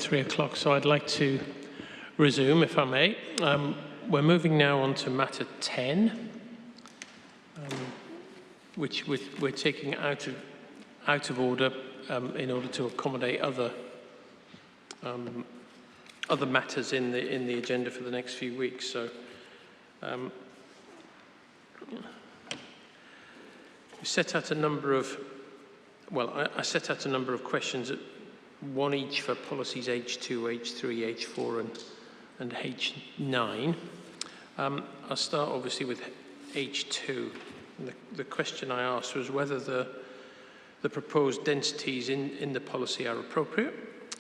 3 o'clock, so I'd like to resume, if I may. We're moving now on to matter 10, which we're taking out of order in order to accommodate other matters in the agenda for the next few weeks. So we set out a number of, I set out a number of questions, one each for policies H2, H3, H4 and H9. I'll start obviously with H2. And the question I asked was whether the proposed densities in the policy are appropriate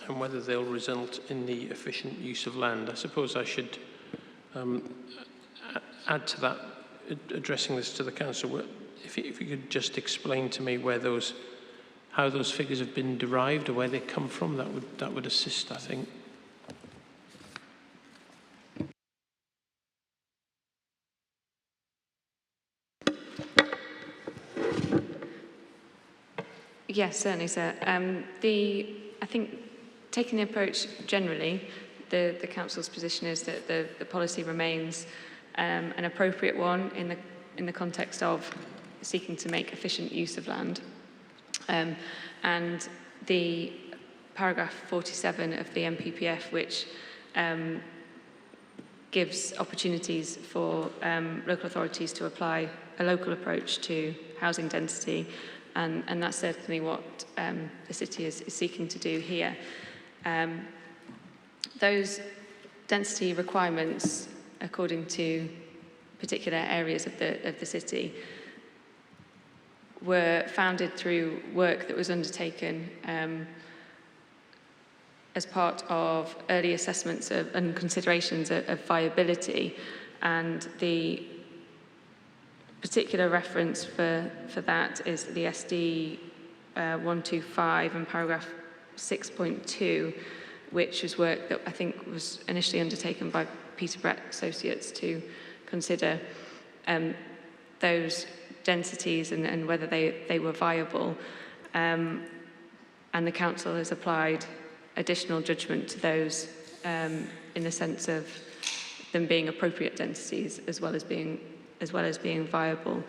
and whether they'll result in the efficient use of land. I suppose I should add to that, addressing this to the Council, if you could just explain to me how those figures have been derived or where they come from, that would assist, I think. Yes, certainly, sir. I think taking the approach generally, the Council's position is that the policy remains an appropriate one in the context of seeking to make efficient use of land. And the paragraph 47 of the MPPF, which gives opportunities for local authorities to apply a local approach to housing density, and that's certainly what the city is seeking to do here. Those density requirements, according to particular areas of the city, were founded through work that was undertaken as part of early assessments and considerations of viability, and the particular reference for that is the SD 125 and paragraph 6.2, which was work that I think was initially undertaken by Peter Brett Associates to consider those densities and whether they were viable. And the Council has applied additional judgment to those in the sense of them being appropriate densities as well as being viable.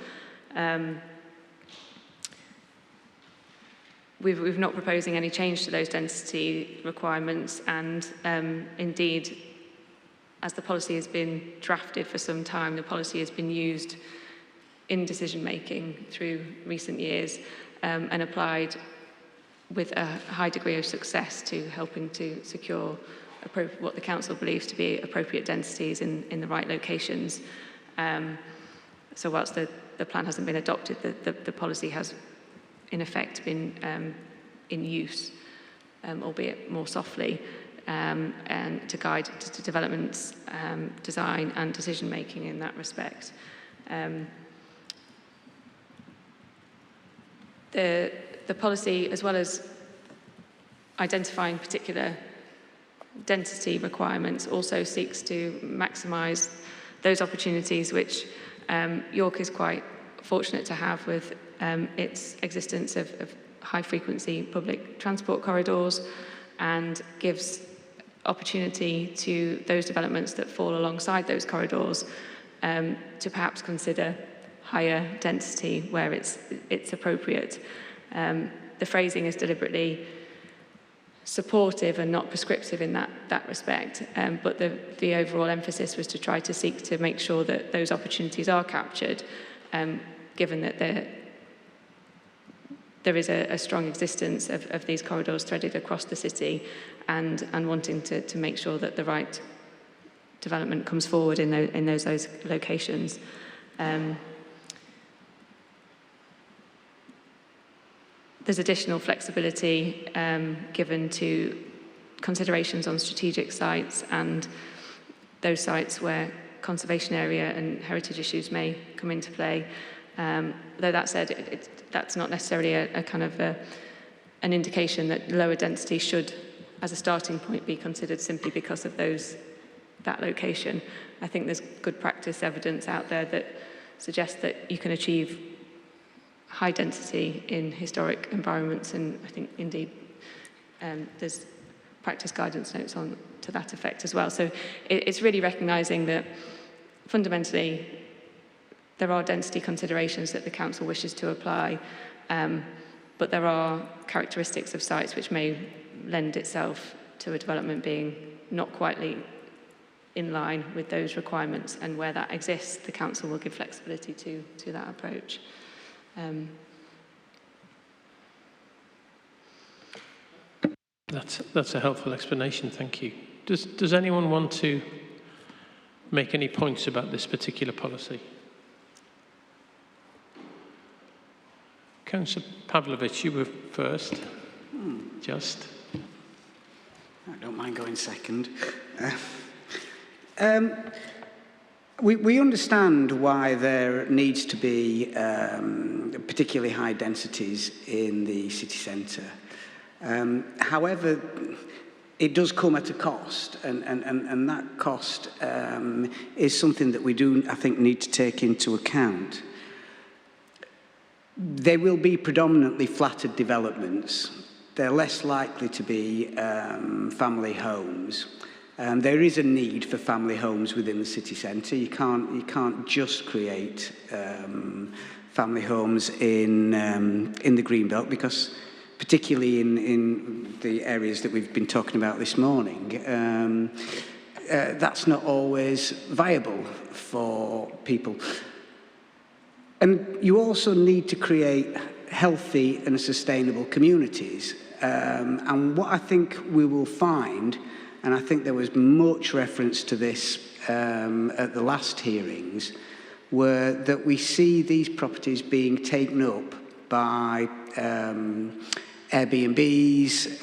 We've not proposing any change to those density requirements, and indeed, as the policy has been drafted for some time, the policy has been used in decision-making through recent years and applied with a high degree of success to helping to secure what the Council believes to be appropriate densities in the right locations. So whilst the plan hasn't been adopted, the policy has in effect been in use, albeit more softly, and to guide to developments, design and decision-making in that respect. The policy, as well as identifying particular density requirements, also seeks to maximise those opportunities which York is quite fortunate to have with its existence of high-frequency public transport corridors, and gives opportunity to those developments that fall alongside those corridors to perhaps consider higher density where it's appropriate. The phrasing is deliberately supportive and not prescriptive in that respect, but the overall emphasis was to try to seek to make sure that those opportunities are captured, given that there is a strong existence of these corridors threaded across the city, and wanting to make sure that the right development comes forward in those locations. There's additional flexibility given to considerations on strategic sites and those sites where conservation area and heritage issues may come into play. Though that said, that's not necessarily a kind of an indication that lower density should, as a starting point, be considered simply because of that location. I think there's good practice evidence out there that suggests that you can achieve high density in historic environments, and I think indeed there's practice guidance notes on to that effect as well. So it's really recognising that fundamentally there are density considerations that the council wishes to apply, but there are characteristics of sites which may lend itself to a development being not quite in line with those requirements, and where that exists, the council will give flexibility to that approach. That's a helpful explanation, thank you. Does anyone want to make any points about this particular policy? Councillor Pavlovich, you were first. Just. I don't mind going second. We understand why there needs to be particularly high densities in the city centre. However, it does come at a cost, and that cost is something that we do, I think, need to take into account. They will be predominantly flattered developments. They're less likely to be family homes. There is a need for family homes within the city centre. You can't just create family homes in the Greenbelt, because particularly in the areas that we've been talking about this morning, that's not always viable for people. And you also need to create healthy and sustainable communities. And what I think we will find, and I think there was much reference to this at the last hearings, were that we see these properties being taken up by Airbnbs,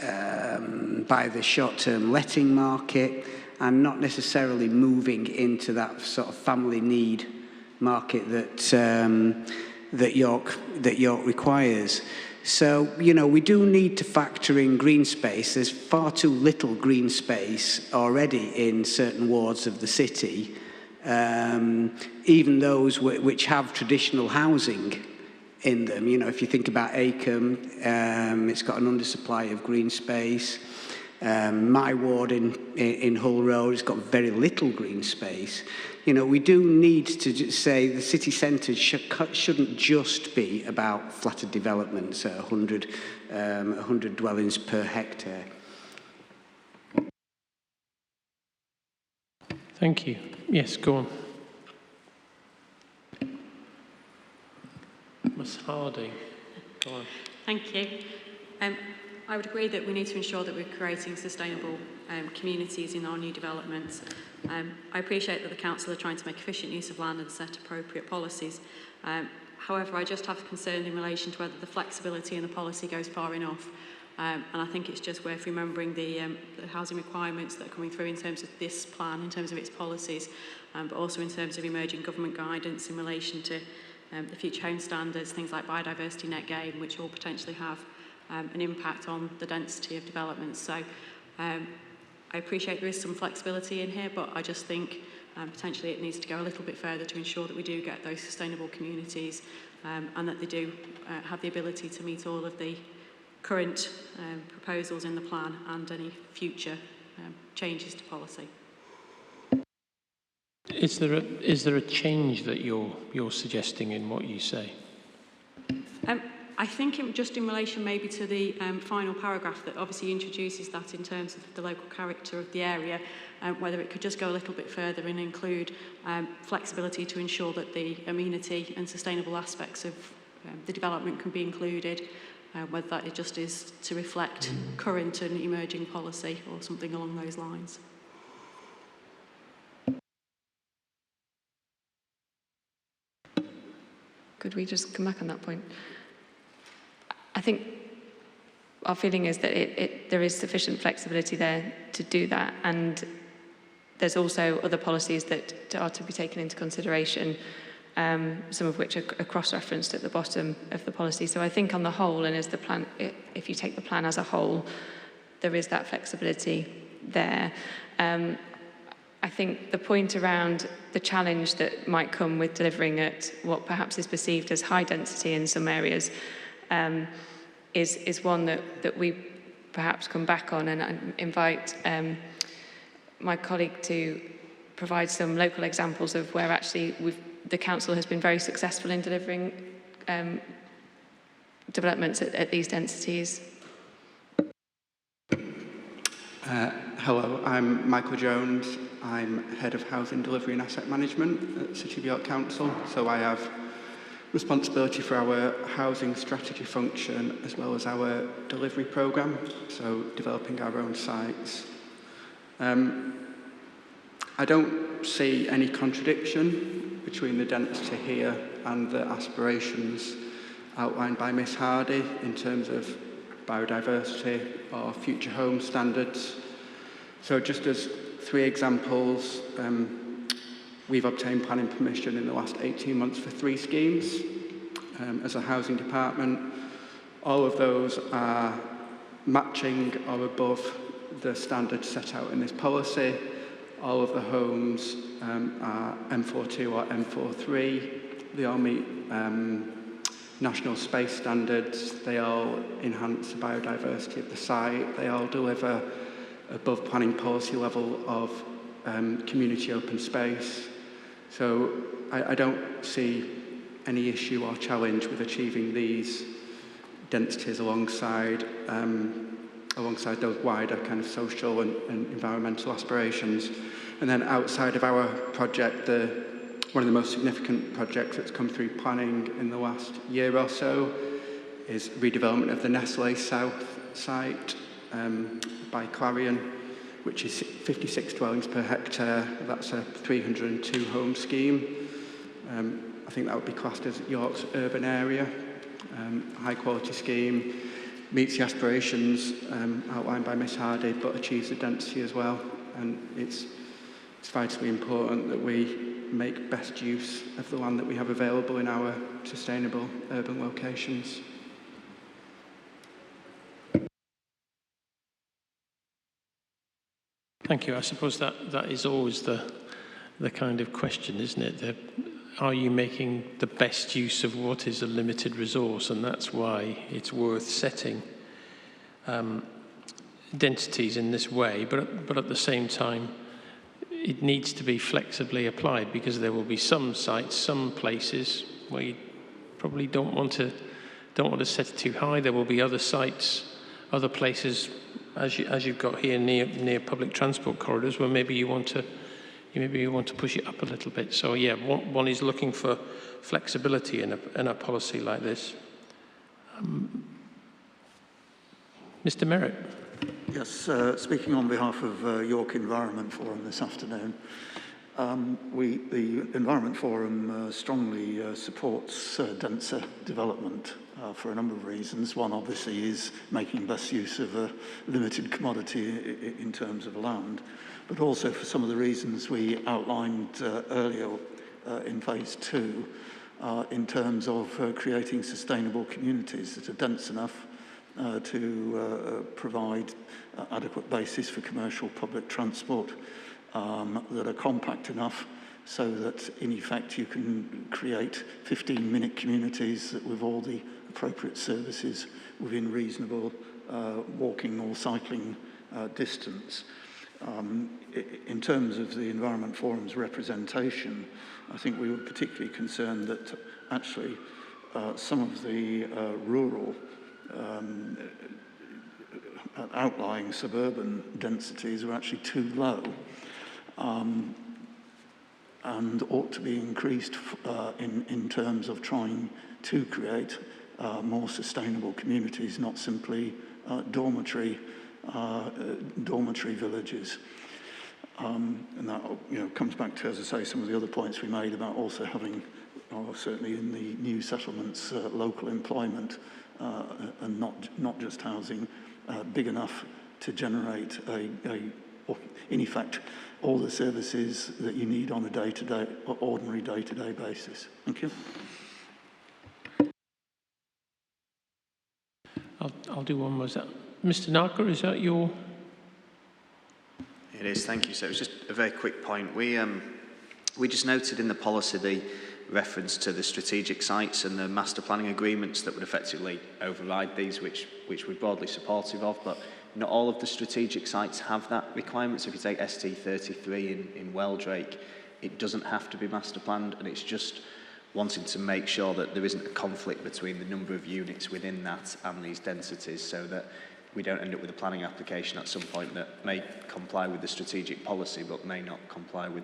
by the short-term letting market, and not necessarily moving into that sort of family need market that York requires. So, you know, we do need to factor in green space. There's far too little green space already in certain wards of the city, even those which have traditional housing in them. You know, if you think about Acomb, it's got an undersupply of green space. My ward in Hull Road has got very little green space. You know, we do need to just say the city centre shouldn't just be about flattered developments at 100 dwellings per hectare. Thank you. Yes, go on. Ms Harding, go on. Thank you. I would agree that we need to ensure that we're creating sustainable communities in our new developments. I appreciate that the council are trying to make efficient use of land and set appropriate policies. However, I just have concern in relation to whether the flexibility in the policy goes far enough. And I think it's just worth remembering the housing requirements that are coming through in terms of this plan, in terms of its policies, but also in terms of emerging government guidance in relation to the future home standards, things like biodiversity net gain, which will potentially have an impact on the density of developments. So I appreciate there is some flexibility in here, but I just think potentially it needs to go a little bit further to ensure that we do get those sustainable communities and that they do have the ability to meet all of the current proposals in the plan and any future changes to policy. Is there a change that you're suggesting in what you say? I think just in relation maybe to the final paragraph that obviously introduces that in terms of the local character of the area, whether it could just go a little bit further and include flexibility to ensure that the amenity and sustainable aspects of the development can be included, whether that just is to reflect current and emerging policy or something along those lines. Could we just come back on that point? I think our feeling is that there is sufficient flexibility there to do that, and there's also other policies that are to be taken into consideration, some of which are cross-referenced at the bottom of the policy. So I think on the whole, and as the plan, if you take the plan as a whole, there is that flexibility there. I think the point around the challenge that might come with delivering at what perhaps is perceived as high density in some areas is one that we perhaps come back on, and I invite my colleague to provide some local examples of where actually the council has been very successful in delivering developments at these densities. Hello, I'm Michael Jones. I'm Head of Housing Delivery and Asset Management at City of York Council. So I have responsibility for our housing strategy function as well as our delivery programme, so developing our own sites. I don't see any contradiction between the density here and the aspirations outlined by Miss Hardy in terms of biodiversity or future home standards. So just as 3 examples, we've obtained planning permission in the last 18 months for 3 schemes as a housing department. All of those are matching or above the standards set out in this policy. All of the homes are M42 or M43. They all meet national space standards. They all enhance the biodiversity of the site. They all deliver above planning policy level of community open space. So I don't see any issue or challenge with achieving these densities alongside those wider kind of social and environmental aspirations. And then outside of our project, one of the most significant projects that's come through planning in the last year or so is redevelopment of the Nestle South site by Clarion, which is 56 dwellings per hectare. That's a 302 home scheme. I think that would be classed as York's urban area. High quality scheme, meets the aspirations outlined by Miss Hardy, but achieves the density as well. And it's vitally important that we make best use of the land that we have available in our sustainable urban locations. Thank you. I suppose that is always the kind of question, isn't it? Are you making the best use of what is a limited resource? And that's why it's worth setting densities in this way. But at the same time, it needs to be flexibly applied, because there will be some sites, some places where you probably don't want to set it too high. There will be other sites, other places, as you've got here near public transport corridors, where maybe you want to push it up a little bit. So yeah, one is looking for flexibility in a policy like this. Mr. Merritt. Yes, speaking on behalf of York Environment Forum this afternoon, the Environment Forum strongly supports denser development for a number of reasons. One, obviously, is making best use of a limited commodity in terms of land, but also for some of the reasons we outlined earlier in phase 2, in terms of creating sustainable communities that are dense enough to provide adequate basis for commercial public transport, that are compact enough so that in effect you can create 15-minute communities with all the appropriate services within reasonable walking or cycling distance. In terms of the Environment Forum's representation, I think we were particularly concerned that actually some of the rural outlying suburban densities were actually too low and ought to be increased in terms of trying to create more sustainable communities, not simply dormitory villages. And that comes back to, as I say, some of the other points we made about also having, certainly in the new settlements, local employment and not just housing big enough to generate in effect, all the services that you need on a ordinary day-to-day basis. Thank you. I'll do one more. Is that Mr. Narker? Is that your? It is. Thank you. So it's just a very quick point. We just noted in the policy the reference to the strategic sites and the master planning agreements that would effectively override these, which we're broadly supportive of, but Not all of the strategic sites have that requirement. So if you take ST33 in Weldrake, it doesn't have to be master planned, and it's just wanting to make sure that there isn't a conflict between the number of units within that and these densities, so that we don't end up with a planning application at some point that may comply with the strategic policy but may not comply with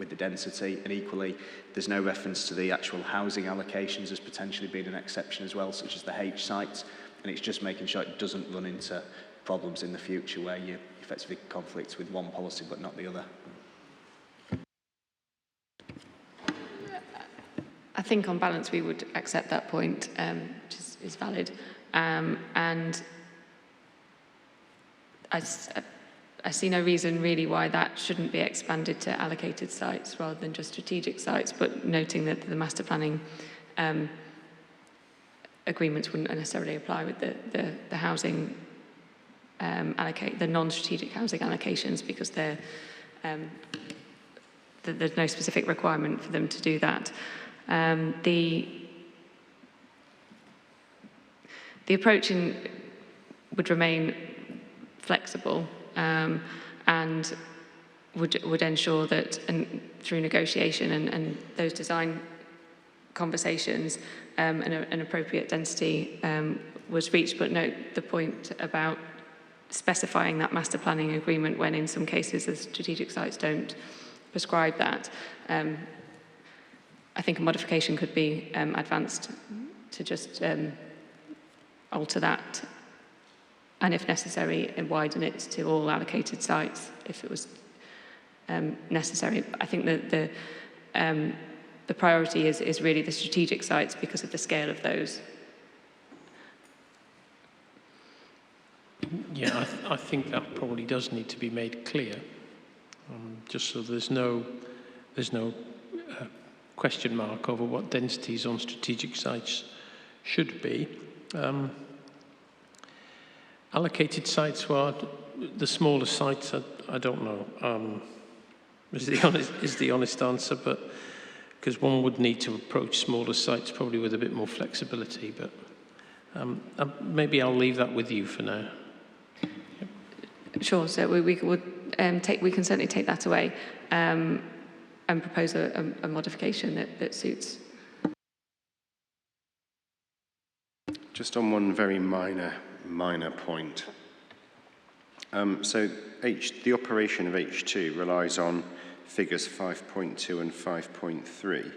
the density. And equally, there's no reference to the actual housing allocations as potentially being an exception as well, such as the H sites, and it's just making sure it doesn't run into problems in the future where you effectively conflict with one policy but not the other. I think on balance we would accept that point, which is valid, and I see no reason really why that shouldn't be expanded to allocated sites rather than just strategic sites, but noting that the master planning agreements wouldn't necessarily apply with the housing the non-strategic housing allocations, because there's no specific requirement for them to do that. The approach would remain flexible and would ensure that, and through negotiation and those design conversations, an appropriate density was reached. But note the point about specifying that master planning agreement when in some cases the strategic sites don't prescribe that. I think a modification could be advanced to just alter that, and if necessary, widen it to all allocated sites if it was necessary. I think that the priority is really the strategic sites because of the scale of those. Yeah, I think that probably does need to be made clear, just so there's no question mark over what densities on strategic sites should be. Allocated sites, well, the smaller sites, I don't know, is the honest answer, but because one would need to approach smaller sites probably with a bit more flexibility, but maybe I'll leave that with you for now. Yep. Sure, so we can certainly take that away and propose a modification that suits. Just on one very minor point. So the operation of H2 relies on figures 5.2 and 5.3.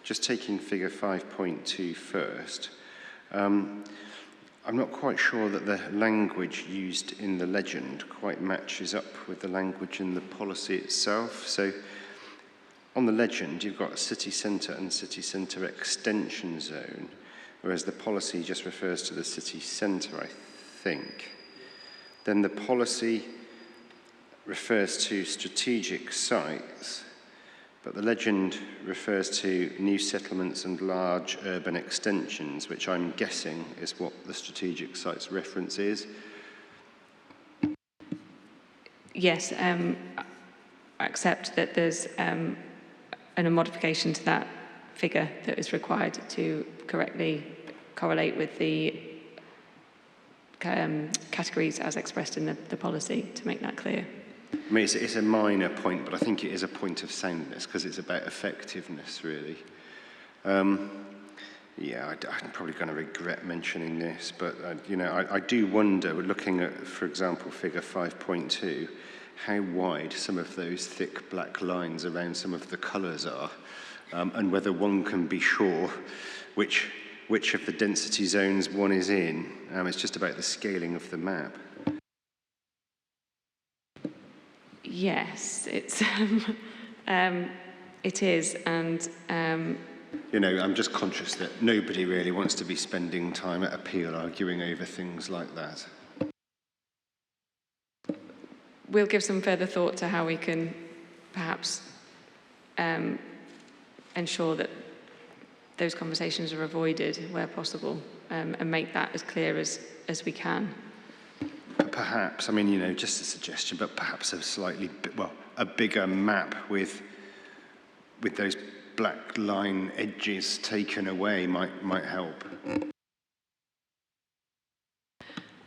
Just taking figure 5.2 first, I'm not quite sure that the language used in the legend quite matches up with the language in the policy itself. So on the legend, you've got a city centre and city centre extension zone, whereas the policy just refers to the city centre, I think. Then the policy refers to strategic sites, but the legend refers to new settlements and large urban extensions, which I'm guessing is what the strategic sites reference is. Yes, I accept that there's a modification to that figure that is required to correctly correlate with the categories as expressed in the policy, to make that clear. I mean, it's a minor point, but I think it is a point of soundness because it's about effectiveness, really. Yeah, I'm probably going to regret mentioning this, but I do wonder, looking at, for example, figure 5.2, how wide some of those thick black lines around some of the colours are, and whether one can be sure which of the density zones one is in. It's just about the scaling of the map. Yes, it is, and I'm just conscious that nobody really wants to be spending time at appeal arguing over things like that. We'll give some further thought to how we can perhaps ensure that those conversations are avoided where possible, and make that as clear as we can. Perhaps, just a suggestion, but perhaps a bigger map with those black line edges taken away might help.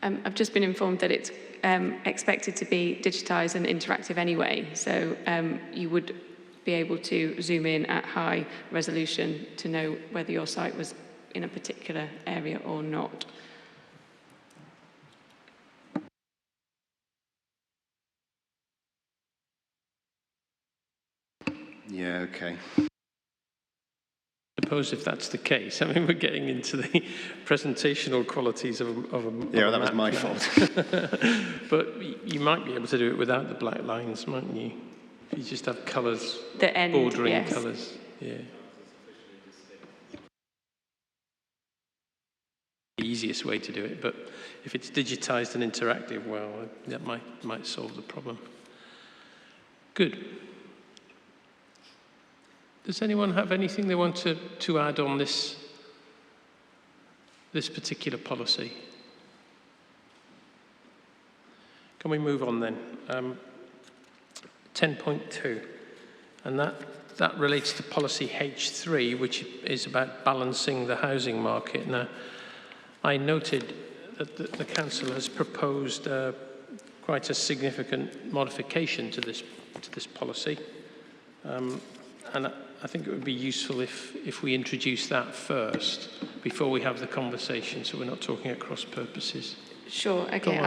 I've just been informed that expected to be digitised and interactive anyway. So you would be able to zoom in at high resolution to know whether your site was in a particular area or not. Yeah, okay. I suppose if that's the case, I mean, we're getting into the presentational qualities of a Yeah, of a that was map my now. fault. But you might be able to do it without the black lines, mightn't you? If you just have colours, The end, bordering yes. colours. Yeah. The easiest way to do it, but if it's digitised and interactive, well, that might solve the problem. Good. Does anyone have anything they want to add on this particular policy? Can we move on then? 10.2, and that relates to policy H3, which is about balancing the housing market. Now, I noted that the council has proposed quite a significant modification to this policy, and I think it would be useful if we introduce that first before we have the conversation, so we're not talking at cross purposes. Sure. Okay.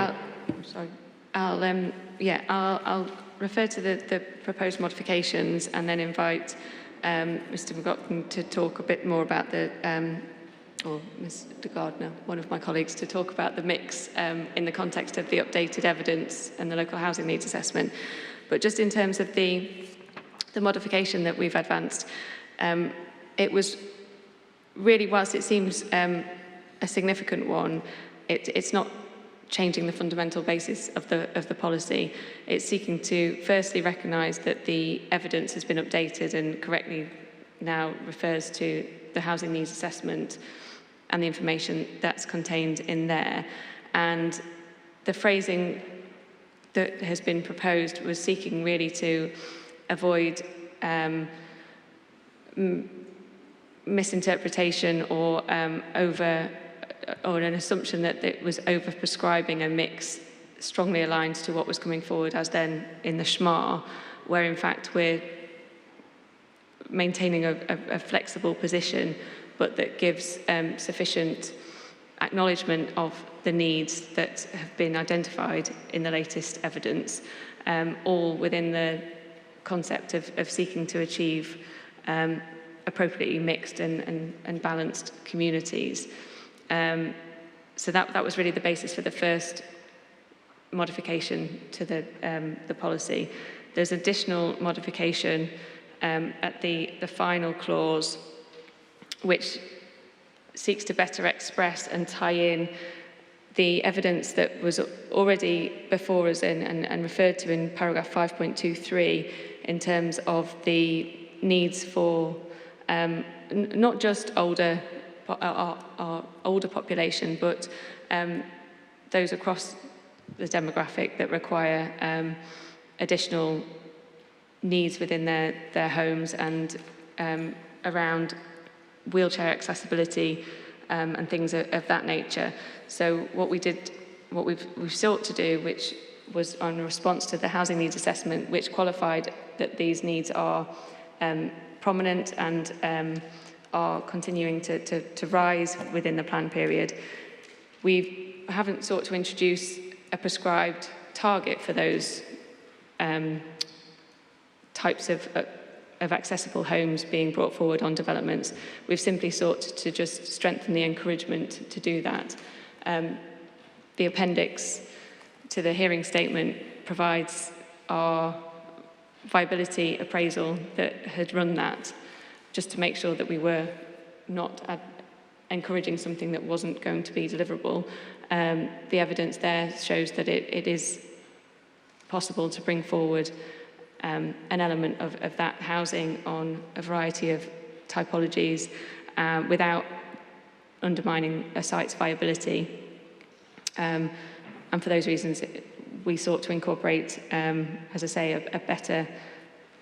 I'll refer to the proposed modifications and then invite Mr. McGough to talk a bit more about or Mr. Gardner, one of my colleagues, to talk about the mix in the context of the updated evidence and the local housing needs assessment. But just in terms of the modification that we've advanced, it was really, whilst it seems a significant one, it's not changing the fundamental basis of the policy. It's seeking to firstly recognise that the evidence has been updated and correctly now refers to the housing needs assessment and the information that's contained in there. And the phrasing that has been proposed was seeking really to avoid misinterpretation or or an assumption that it was over-prescribing a mix strongly aligned to what was coming forward as then in the SHMA, where in fact we're maintaining a flexible position, but that gives sufficient acknowledgement of the needs that have been identified in the latest evidence, all within the concept of seeking to achieve appropriately mixed and balanced communities. So that was really the basis for the first modification to the policy. There's additional modification at the final clause, which seeks to better express and tie in the evidence that was already before us and referred to in paragraph 5.23 in terms of the needs for not just our older population, but those across the demographic that require additional needs within their homes and around wheelchair accessibility and things of that nature. So what we've sought to do, which was on response to the housing needs assessment, which qualified that these needs are prominent and are continuing to rise within the plan period. We haven't sought to introduce a prescribed target for those types of accessible homes being brought forward on developments. We've simply sought to just strengthen the encouragement to do that. The appendix to the hearing statement provides our viability appraisal that had run that, just to make sure that we were not encouraging something that wasn't going to be deliverable. The evidence there shows that it is possible to bring forward an element of that housing on a variety of typologies without undermining a site's viability. And for those reasons, we sought to incorporate, as I say, a better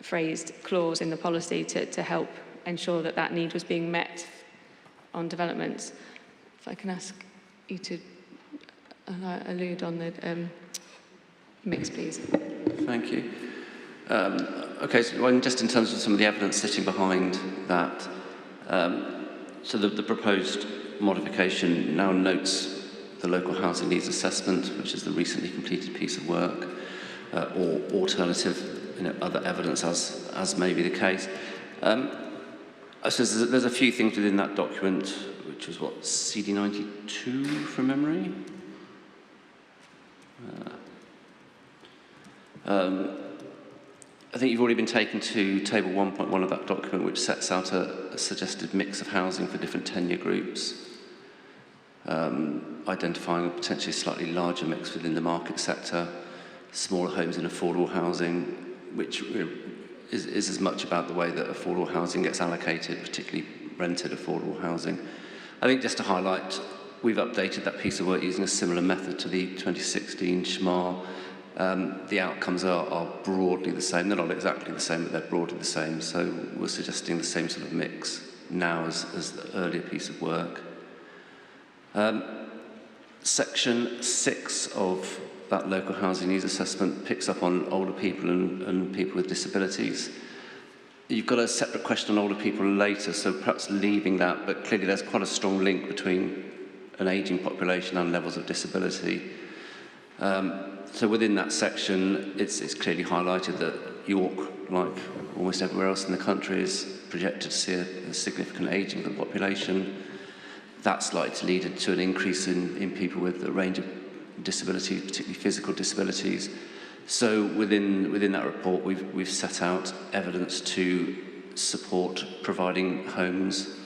phrased clause in the policy to help ensure that that need was being met on developments. If I can ask you to allude on the mix, please. Thank you. Okay, so just in terms of some of the evidence sitting behind that, so the proposed modification now notes the local housing needs assessment, which is the recently completed piece of work, or alternative, other evidence as may be the case. I suppose there's a few things within that document, which was what, CD92 from memory? I think you've already been taken to table 1.1 of that document, which sets out a suggested mix of housing for different tenure groups, identifying a potentially slightly larger mix within the market sector, smaller homes in affordable housing, which is as much about the way that affordable housing gets allocated, particularly rented affordable housing. I think just to highlight, we've updated that piece of work using a similar method to the 2016 SHMA. The outcomes are broadly the same. They're not exactly the same, but they're broadly the same. So we're suggesting the same sort of mix now as the earlier piece of work. Section 6 of that local housing needs assessment picks up on older people and people with disabilities. You've got a separate question on older people later, so perhaps leaving that, but clearly there's quite a strong link between an ageing population and levels of disability. So within that section, it's clearly highlighted that York, like almost everywhere else in the country, is projected to see a significant ageing of the population. That's likely to lead to an increase in people with a range of disabilities, particularly physical disabilities. So within that report, we've set out evidence to support providing homes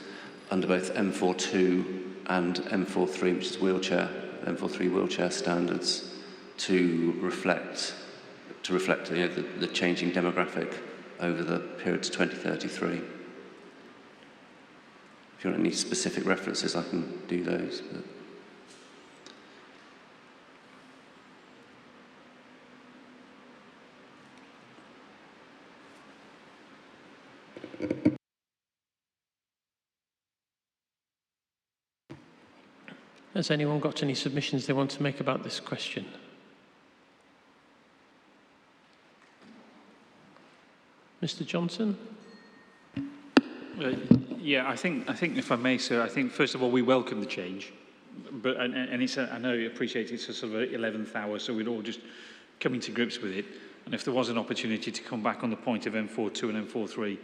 under both M42 and M43, which is M43 wheelchair standards, to reflect the changing demographic over the period to 2033. If you want any specific references, I can do those. But. Has anyone got any submissions they want to make about this question? Mr. Johnson? Yeah, I think if I may, sir, I think first of all we welcome the change, but and it's I know you appreciate it's a sort of 11th hour, so we're all just coming to grips with it. And if there was an opportunity to come back on the point of M42 and M43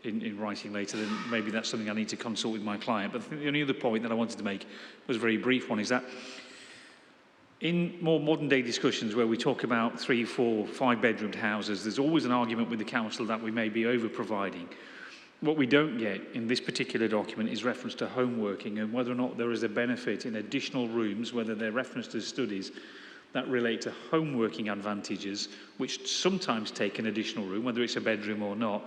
in writing later, then maybe that's something I need to consult with my client. But I think the only other point that I wanted to make was a very brief one, is that in more modern day discussions where we talk about 3, 4, 5-bedroomed houses, there's always an argument with the council that we may be over-providing. What we don't get in this particular document is reference to home working and whether or not there is a benefit in additional rooms, whether they're referenced to studies that relate to home working advantages, which sometimes take an additional room, whether it's a bedroom or not.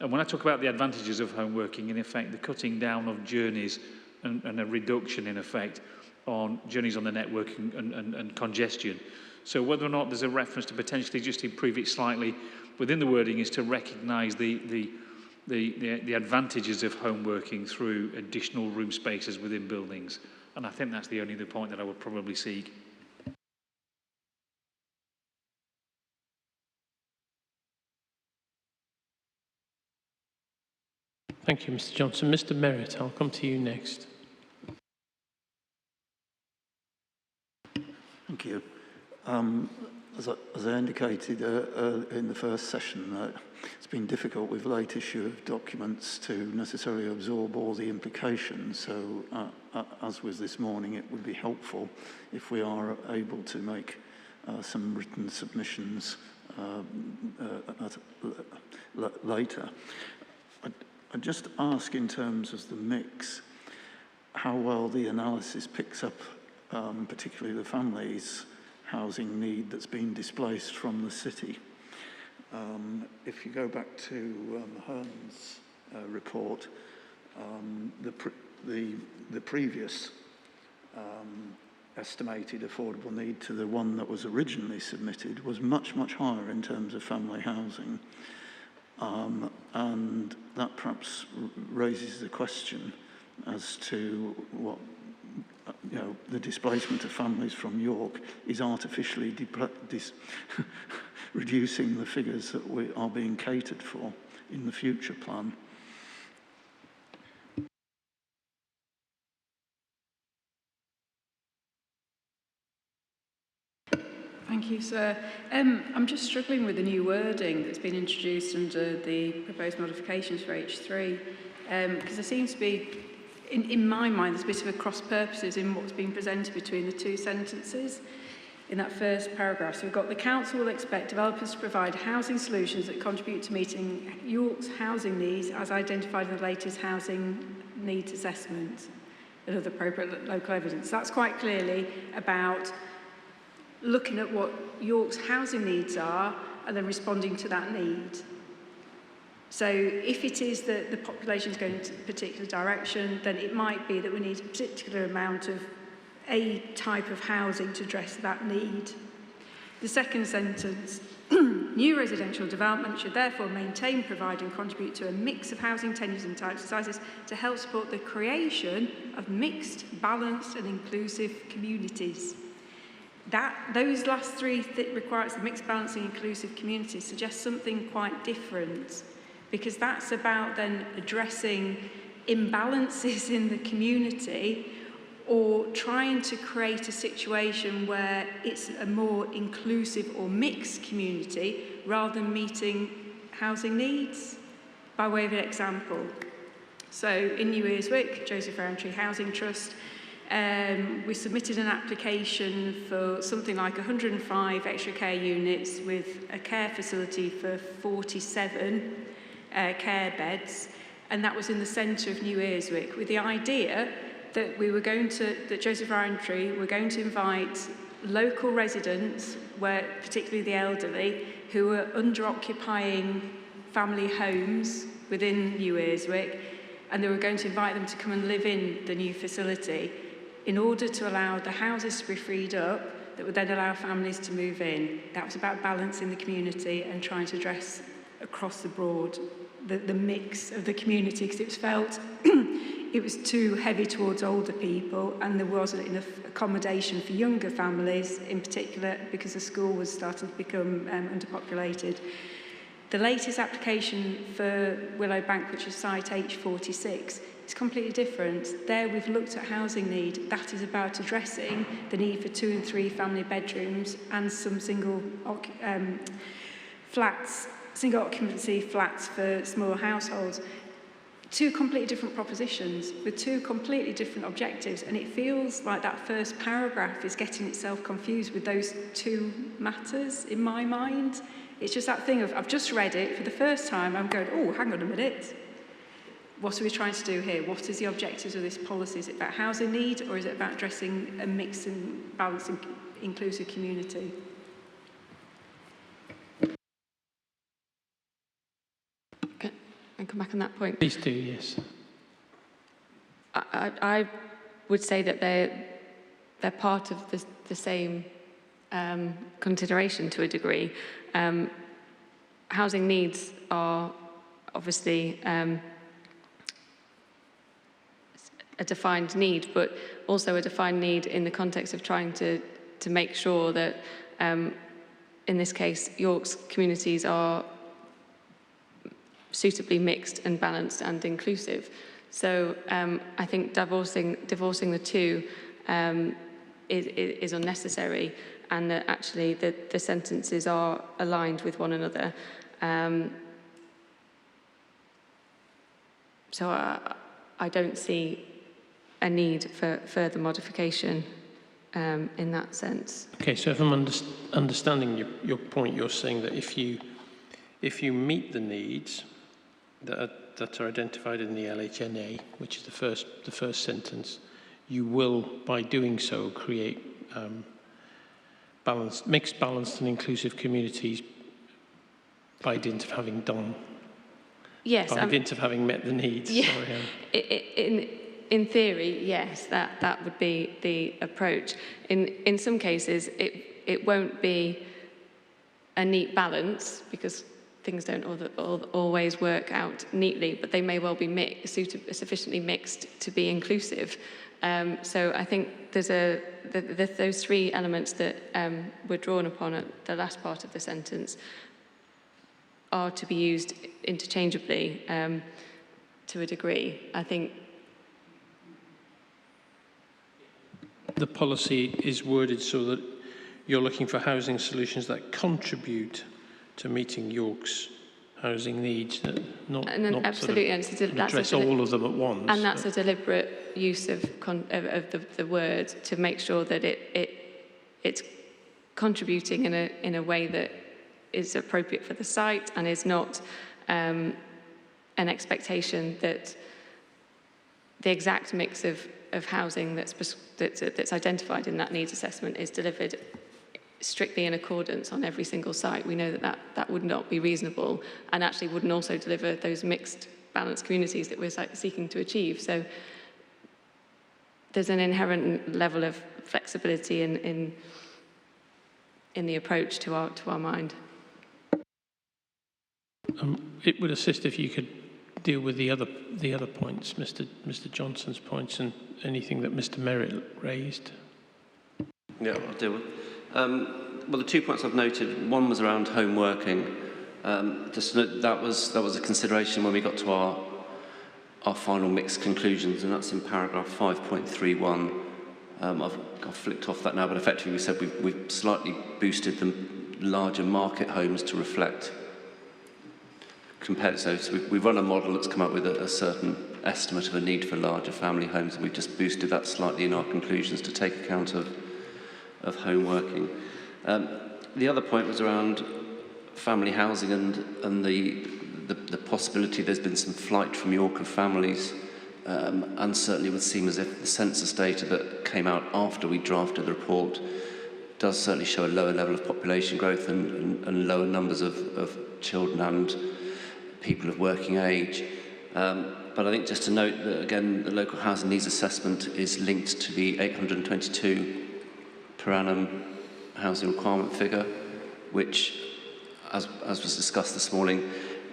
And when I talk about the advantages of home working, in effect, the cutting down of journeys and a reduction, in effect, on journeys on the network and congestion. So whether or not there's a reference to potentially just improve it slightly within the wording is to recognise the advantages of home working through additional room spaces within buildings. And I think that's the only other point that I would probably seek. Thank you, Mr. Johnson. Mr. Merritt, I'll come to you next. Thank you. As I indicated in the first session, it's been difficult with late issue of documents to necessarily absorb all the implications. So, as with this morning, it would be helpful if we are able to make some written submissions later. I'd just ask, in terms of the mix, how well the analysis picks up particularly the families' housing need that's been displaced from the city. If you go back to Hearn's report, the previous estimated affordable need to the one that was originally submitted was much, much higher in terms of family housing. And that perhaps raises the question as to what the displacement of families from York is artificially reducing the figures that we are being catered for in the future plan. Thank you, sir. I'm just struggling with the new wording that's been introduced under the proposed modifications for H3, because there seems to be, in my mind, there's a bit of a cross purposes in what's been presented between the two sentences in that first paragraph. So we've got, the council will expect developers to provide housing solutions that contribute to meeting York's housing needs as identified in the latest housing needs assessment and other appropriate local evidence. That's quite clearly about looking at what York's housing needs are and then responding to that need. So if it is that the population is going in a particular direction, then it might be that we need a particular amount of a type of housing to address that need. The second sentence, new residential development should therefore maintain, provide and contribute to a mix of housing tenures and types and sizes to help support the creation of mixed, balanced and inclusive communities. Those last three requirements, the mixed, balanced and inclusive communities, suggest something quite different, because that's about then addressing imbalances in the community or trying to create a situation where it's a more inclusive or mixed community rather than meeting housing needs. By way of an example, so in New Earswick, Joseph Rowntree Housing Trust, we submitted an application for something like 105 extra care units with a care facility for 47 care beds, and that was in the centre of New Earswick, with the idea that we were going to, that Joseph Rowntree were going to invite local residents, where particularly the elderly, who were under-occupying family homes within New Earswick, and they were going to invite them to come and live in the new facility in order to allow the houses to be freed up that would then allow families to move in. That was about balancing the community and trying to address across the board the mix of the community, because it was felt it was too heavy towards older people and there wasn't enough accommodation for younger families, in particular because the school was starting to become underpopulated. The latest application for Willowbank, which is site H46, is completely different. There we've looked at housing need. That is about addressing the need for 2 and 3 family bedrooms and some single occupancy flats for smaller households. 2 completely different propositions with 2 completely different objectives, and it feels like that first paragraph is getting itself confused with those 2 matters in my mind. It's just that thing of, I've just read it for the first time, I'm going, oh, hang on a minute. What are we trying to do here? What is the objectives of this policy? Is it about housing need, or is it about addressing a mixed and balanced and inclusive community? Can I come back on that point? Please do, yes. I would say that they're part of the same consideration to a degree. Housing needs are obviously a defined need, but also a defined need in the context of trying to make sure that, in this case, York's communities are suitably mixed and balanced and inclusive. So I think divorcing the two is unnecessary, and that actually the sentences are aligned with one another. So I don't see a need for further modification in that sense. Okay, so if I'm understanding your point, you're saying that if you meet the needs that are identified in the LHNA, which is the first sentence, you will, by doing so, create mixed, balanced and inclusive communities by dint of having done. Yes. By dint of having met the needs. Yeah, sorry, in theory, yes, that would be the approach. In some cases, it won't be a neat balance, because things don't always work out neatly, but they may well be sufficiently mixed to be inclusive. So I think there's those three elements that were drawn upon at the last part of the sentence are to be used interchangeably to a degree. I think the policy is worded so that you're looking for housing solutions that contribute to meeting York's housing needs, not absolutely, and address all of them at once. And that's a deliberate use of the word to make sure that it's contributing in a way that is appropriate for the site and is not an expectation that the exact mix of housing that's identified in that needs assessment is delivered strictly in accordance on every single site. We know that would not be reasonable and actually wouldn't also deliver those mixed balanced communities that we're seeking to achieve. So there's an inherent level of flexibility in the approach to our mind. It would assist if you could deal with the other points, Mr. Johnson's points, and anything that Mr. Merritt raised. Yeah, I'll deal with. Well, the 2 points I've noted, one was around home working. Just to note that was a consideration when we got to our final mixed conclusions, and that's in paragraph 5.31. I've flicked off that now, but effectively we said we've slightly boosted the larger market homes to reflect compared. So we've run a model that's come up with a certain estimate of a need for larger family homes, and we've just boosted that slightly in our conclusions to take account of home working. The other point was around family housing and the possibility there's been some flight from York of families, and certainly would seem as if the census data that came out after we drafted the report does certainly show a lower level of population growth and lower numbers of children and people of working age. But I think just to note that, again, the local housing needs assessment is linked to the 822 per annum housing requirement figure, which, as was discussed this morning,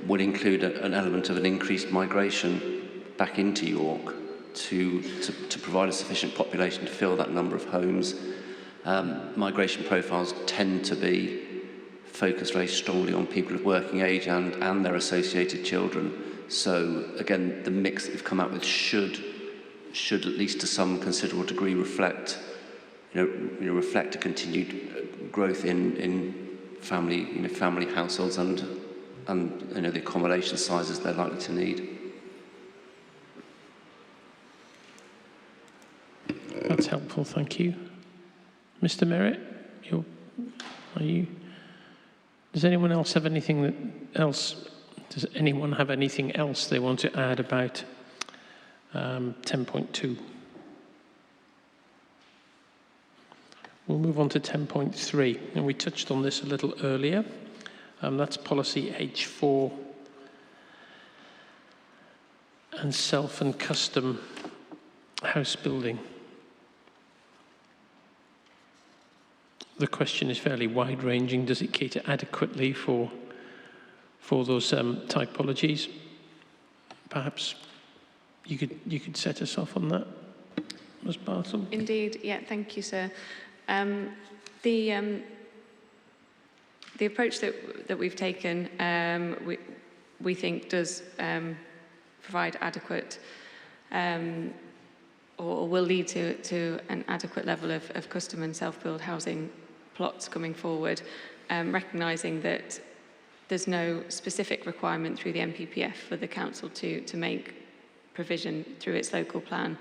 would include an element of an increased migration back into York to provide a sufficient population to fill that number of homes. Migration profiles tend to be focused very strongly on people of working age and their associated children. So again, the mix that we've come out with should at least to some considerable degree reflect a continued growth in family households and the accommodation sizes they're likely to need. That's helpful, thank you. Mr. Merritt, does anyone else have anything does anyone have anything else they want to add about 10.2? We'll move on to 10.3, and we touched on this a little earlier. That's policy H4 and self and custom house building. The question is fairly wide-ranging. Does it cater adequately for those typologies? Perhaps you could set us off on that, Ms. Bartle. Indeed, yeah. Thank you, sir. The approach that we've taken, we think does provide adequate, or will lead to an adequate level of custom and self-build housing plots coming forward, recognising that there's no specific requirement through the MPPF for the council to make provision through its local plan.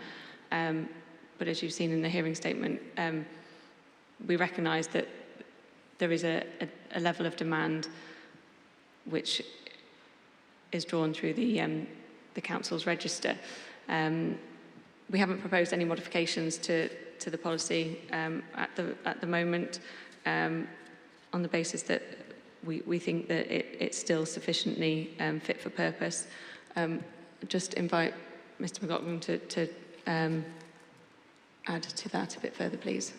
But as you've seen in the hearing statement, we recognise that there is a level of demand which is drawn through the council's register. We haven't proposed any modifications to the policy at the moment, on the basis that we think that it's still sufficiently fit for purpose. Just invite Mr. McLaughlin to add to that a bit further, please.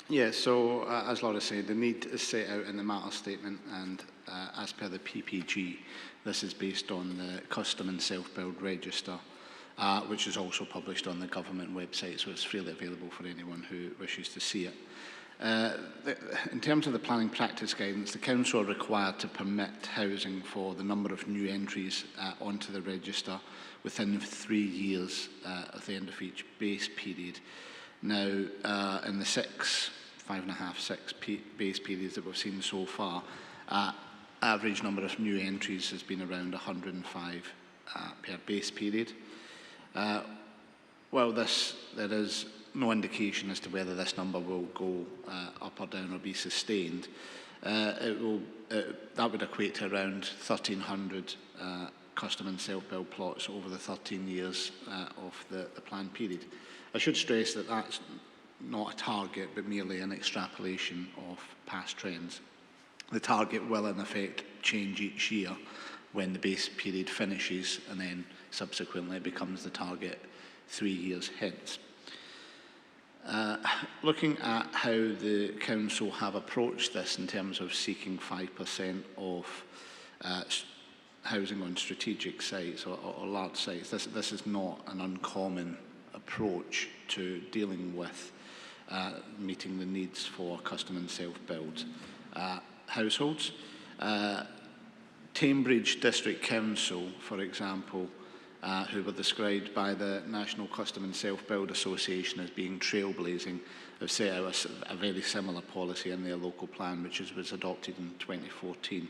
Yeah, so as Laura said, the need is set out in the matter statement, and as per the PPG. This is based on the Custom and Self-Build Register, which is also published on the government website, so it's freely available for anyone who wishes to see it. In terms of the planning practice guidance, the Council are required to permit housing for the number of new entries onto the register within 3 years of the end of each base period. Now, in the 5.5, 6 base periods that we've seen so far, average number of new entries has been around 105 per base period. Well, there is no indication as to whether this number will go up or down or be sustained. That would equate to around 1,300 custom and self-build plots over the 13 years of the planned period. I should stress that that's not a target, but merely an extrapolation of past trends. The target will, in effect, change each year when the base period finishes, and then subsequently becomes the target 3 years hence. Looking at how the Council have approached this in terms of seeking 5% of housing on strategic sites or large sites, this is not an uncommon approach to dealing with meeting the needs for custom and self-build households. Cambridge District Council, for example, who were described by the National Custom and Self-Build Association as being trailblazing, have set out a very similar policy in their local plan, which was adopted in 2014.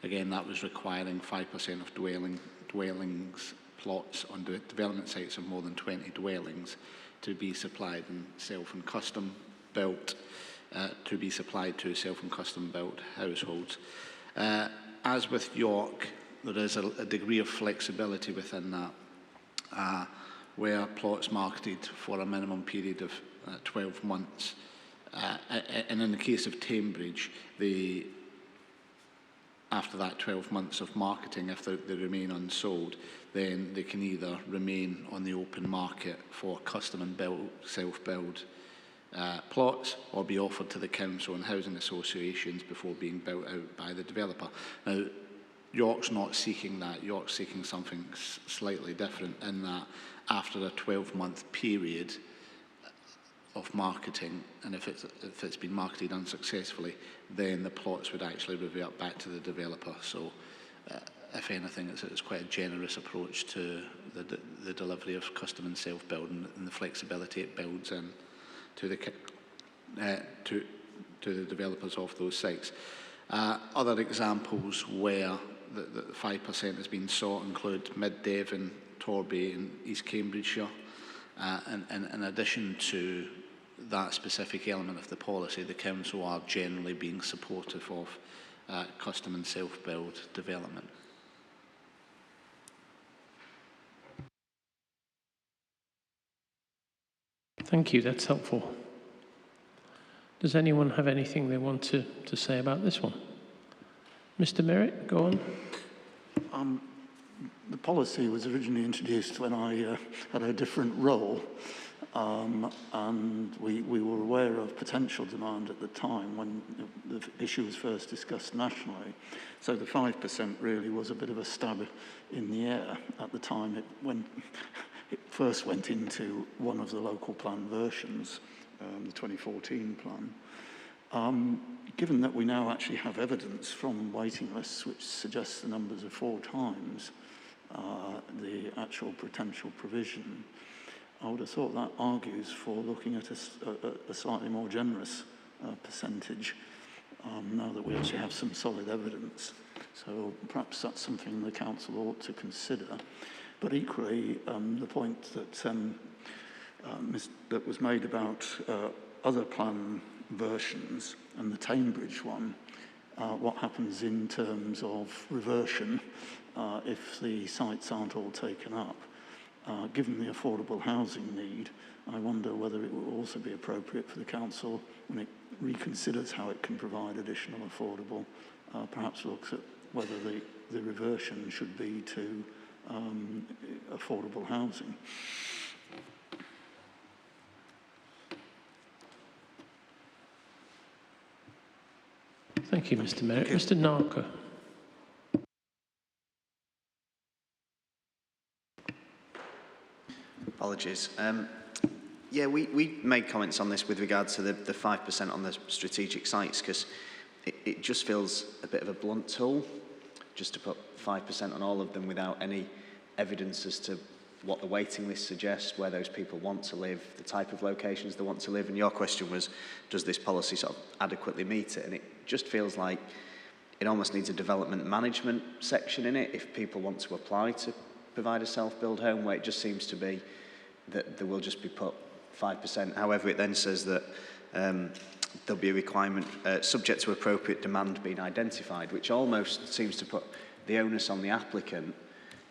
Again, that was requiring 5% of dwellings plots on development sites of more than 20 dwellings to be supplied in self and custom built, to be supplied to self and custom built households. As with York, there is a degree of flexibility within that, where plots marketed for a minimum period of 12 months. And in the case of Cambridge, after that 12 months of marketing, if they remain unsold, then they can either remain on the open market for custom and self-build plots, or be offered to the council and housing associations before being built out by the developer. Now, York's not seeking that. York's seeking something slightly different, in that after a 12-month period of marketing, and if it's been marketed unsuccessfully, then the plots would actually revert back to the developer. So, if anything, it's quite a generous approach to the delivery of custom and self-build, and the flexibility it builds in to the developers of those sites. Other examples where the 5% has been sought include Mid-Devon, Torbay and East Cambridgeshire. And in addition to that specific element of the policy, the Council are generally being supportive of custom and self-build development. Thank you, that's helpful. Does anyone have anything they want to say about this one? Mr. Merritt, go on. The policy was originally introduced when I had a different role, and we were aware of potential demand at the time when the issue was first discussed nationally. So the 5% really was a bit of a stab in the air at the time when it first went into one of the local plan versions, the 2014 plan. Given that we now actually have evidence from waiting lists which suggests the numbers are 4 times the actual potential provision, I would have thought that argues for looking at a slightly more generous percentage, now that we actually have some solid evidence. So perhaps that's something the Council ought to consider. But equally, the point that was made about other plan versions and the Cambridge one, what happens in terms of reversion if the sites aren't all taken up. Given the affordable housing need, I wonder whether it will also be appropriate for the Council, when it reconsiders how it can provide additional affordable, perhaps looks at whether the reversion should be to affordable housing. Thank you, Mr. Merritt. Mr. Narker. Apologies. Yeah, we made comments on this with regard to the 5% on the strategic sites, because it just feels a bit of a blunt tool just to put 5% on all of them without any evidence as to what the waiting list suggests, where those people want to live, the type of locations they want to live. And your question was, does this policy sort of adequately meet it? And it just feels like it almost needs a development management section in it if people want to apply to provide a self-build home, where it just seems to be that there will just be put 5%. However, it then says that there'll be a requirement subject to appropriate demand being identified, which almost seems to put the onus on the applicant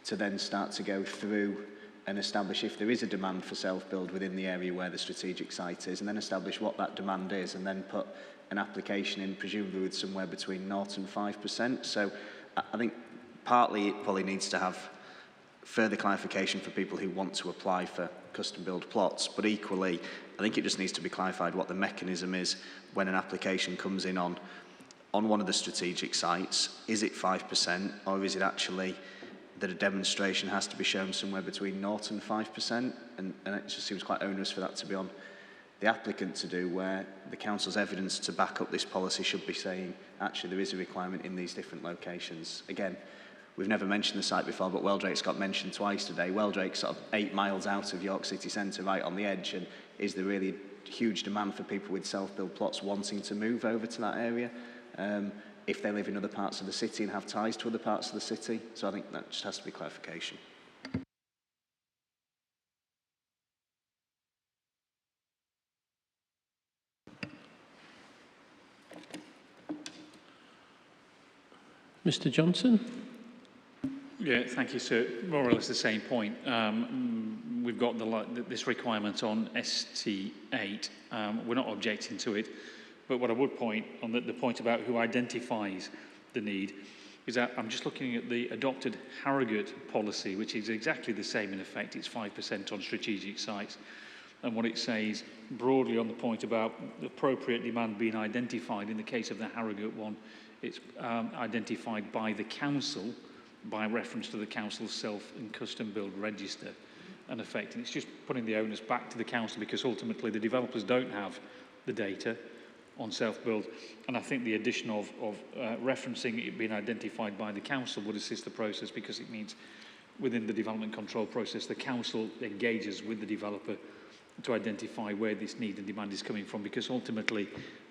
to then start to go through and establish if there is a demand for self-build within the area where the strategic site is, and then establish what that demand is, and then put an application in, presumably with somewhere between 0 and 5%. So I think partly it probably needs to have further clarification for people who want to apply for custom-build plots, but equally, I think it just needs to be clarified what the mechanism is when an application comes in on one of the strategic sites. Is it 5%, or is it actually that a demonstration has to be shown somewhere between 0 and 5%, and it just seems quite onerous for that to be on the applicant to do, where the council's evidence to back up this policy should be saying, actually, there is a requirement in these different locations. Again, we've never mentioned the site before, but Weldrake's got mentioned twice today. Weldrake's sort of 8 miles out of York City Centre, right on the edge, and is there really a huge demand for people with self-build plots wanting to move over to that area? If they live in other parts of the city and have ties to other parts of the city. So I think that just has to be clarification. Mr. Johnson? Yeah, thank you, sir. More or less the same point. We've got this requirement on ST8. We're not objecting to it. But what I would point on the point about who identifies the need is that I'm just looking at the adopted Harrogate policy, which is exactly the same in effect. It's 5% on strategic sites. And what it says broadly on the point about the appropriate demand being identified, in the case of the Harrogate one, it's identified by the council by reference to the council's self and custom build register in effect. And it's just putting the onus back to the council, because ultimately the developers don't have the data on self-build, and I think the addition of referencing it being identified by the council would assist the process, because it means within the development control process the council engages with the developer to identify where this need and demand is coming from, because ultimately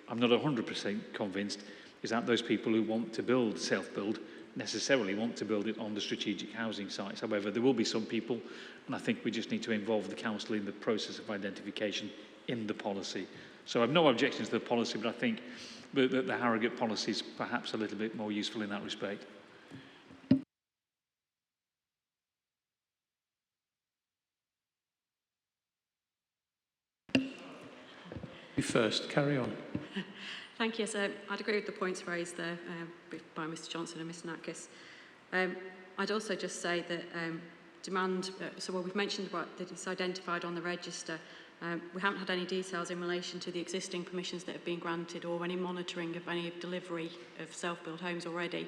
I'm not 100% convinced is that those people who want to build self-build necessarily want to build it on the strategic housing sites. However, there will be some people, and I think we just need to involve the council in the process of identification in the policy. So I have no objections to the policy, but I think that the Harrogate policy is perhaps a little bit more useful in that respect. You first, carry on. Thank you. So I'd agree with the points raised there by Mr. Johnson and Mr. Natkis. I'd also just say that demand, so what we've mentioned about that it's identified on the register. We haven't had any details in relation to the existing permissions that have been granted or any monitoring of any delivery of self-built homes already.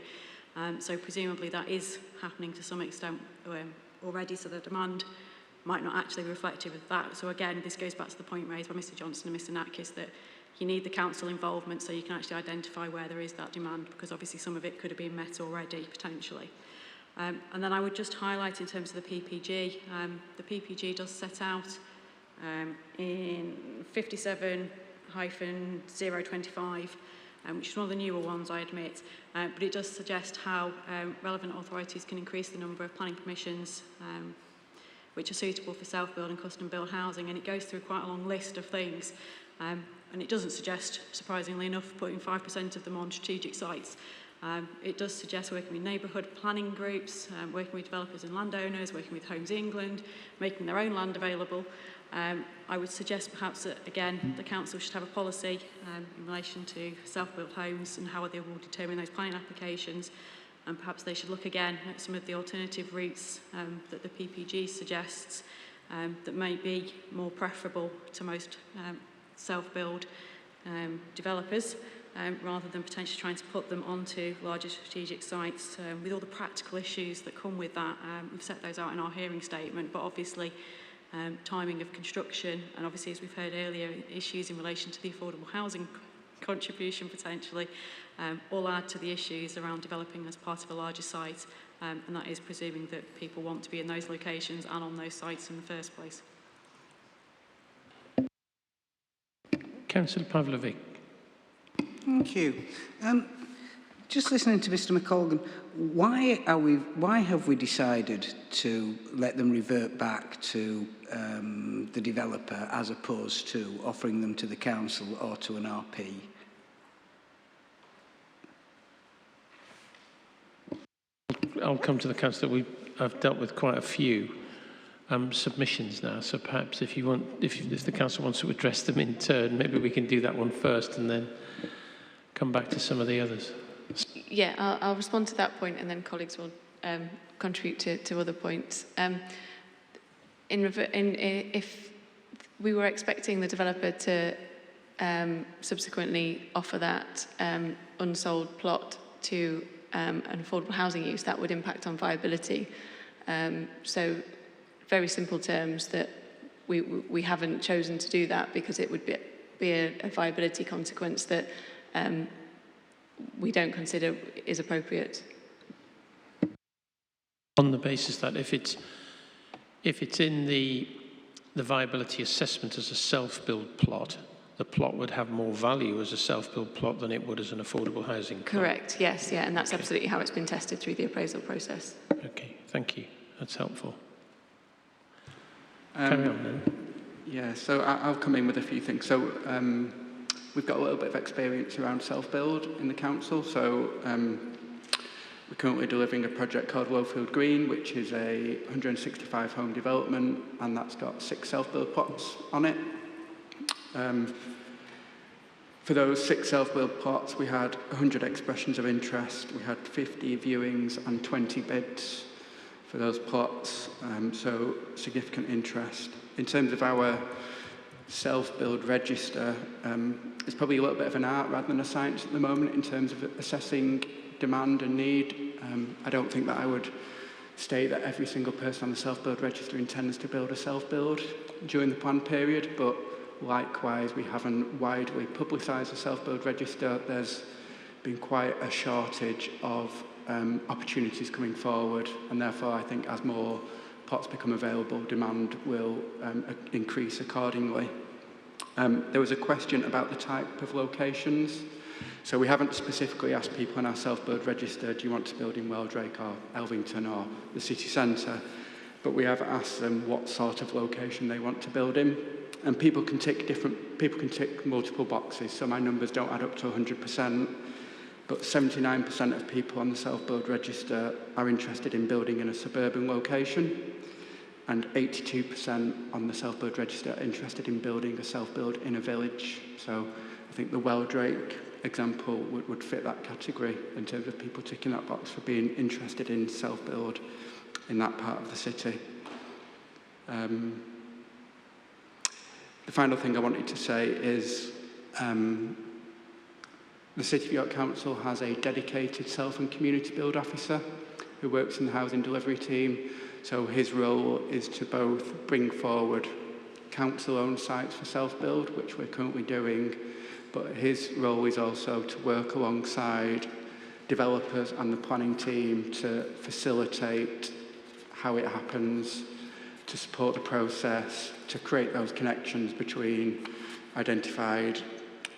So presumably that is happening to some extent already, so the demand might not actually be reflective of that. So again, this goes back to the point raised by Mr. Johnson and Mr. Natkis that you need the council involvement so you can actually identify where there is that demand, because obviously some of it could have been met already, potentially. And then I would just highlight in terms of the PPG, the PPG does set out in 57-025, which is one of the newer ones, I admit, but it does suggest how relevant authorities can increase the number of planning permissions which are suitable for self-build and custom-build housing, and it goes through quite a long list of things, and it doesn't suggest, surprisingly enough, putting 5% of them on strategic sites. It does suggest working with neighbourhood planning groups, working with developers and landowners, working with Homes England, making their own land available. I would suggest perhaps that, again, the council should have a policy in relation to self-built homes and how they will determine those planning applications, and perhaps they should look again at some of the alternative routes that the PPG suggests that may be more preferable to most self-build developers, rather than potentially trying to put them onto larger strategic sites with all the practical issues that come with that. We've set those out in our hearing statement, but obviously timing of construction, and obviously, as we've heard earlier, issues in relation to the affordable housing contribution potentially, all add to the issues around developing as part of a larger site, and that is presuming that people want to be in those locations and on those sites in the first place. Councillor Pavlovic. Thank you. Just listening to Mr. McColgan, why have we decided to let them revert back to the developer as opposed to offering them to the council or to an RP? I'll come to the council. I've dealt with quite a few submissions now, so perhaps if the council wants to address them in turn, maybe we can do that one first and then come back to some of the others. Yeah, I'll respond to that point, and then colleagues will contribute to other points. If we were expecting the developer to subsequently offer that unsold plot to an affordable housing use, that would impact on viability. So, very simple terms, that we haven't chosen to do that because it would be a viability consequence that we don't consider is appropriate. On the basis that if it's in the viability assessment as a self-build plot, the plot would have more value as a self-build plot than it would as an affordable housing plot. Correct, yes, yeah, and that's absolutely how it's been tested through the appraisal process. Okay, thank you. That's helpful. Carry on then. Yeah, so I'll come in with a few things. So we've got a little bit of experience around self-build in the council. So we're currently delivering a project called Lowfield Green, which is a 165 home development, and that's got 6 self-build plots on it. For those 6 self-build plots, we had 100 expressions of interest, we had 50 viewings and 20 bids for those plots, so significant interest. In terms of our self-build register, it's probably a little bit of an art rather than a science at the moment in terms of assessing demand and need. I don't think that I would state that every single person on the self-build register intends to build a self-build during the planned period, but likewise, we haven't widely publicised the self-build register. There's been quite a shortage of opportunities coming forward, and therefore I think as more plots become available, demand will increase accordingly. There was a question about the type of locations. So we haven't specifically asked people on our self-build register, do you want to build in Weldrake or Elvington or the city centre? But we have asked them what sort of location they want to build in. And people can tick multiple boxes, so my numbers don't add up to 100%, but 79% of people on the self-build register are interested in building in a suburban location, and 82% on the self-build register are interested in building a self-build in a village. So I think the Weldrake example would fit that category in terms of people ticking that box for being interested in self-build in that part of the city. The final thing I wanted to say is the City of York Council has a dedicated self and community build officer who works in the housing delivery team. So his role is to both bring forward council-owned sites for self-build, which we're currently doing, but his role is also to work alongside developers and the planning team to facilitate how it happens, to support the process, to create those connections between identified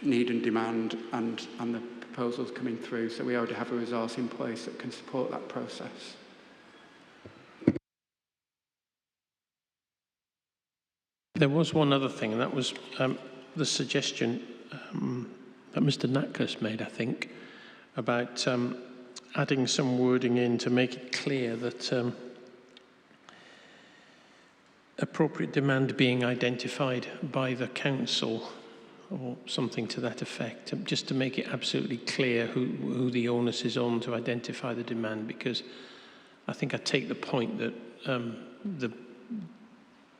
need and demand and the proposals coming through. So we already have a resource in place that can support that process. There was one other thing, and that was the suggestion that Mr. Natkus made, I think, about adding some wording in to make it clear that appropriate demand being identified by the council or something to that effect, just to make it absolutely clear who the onus is on to identify the demand, because I think I take the point that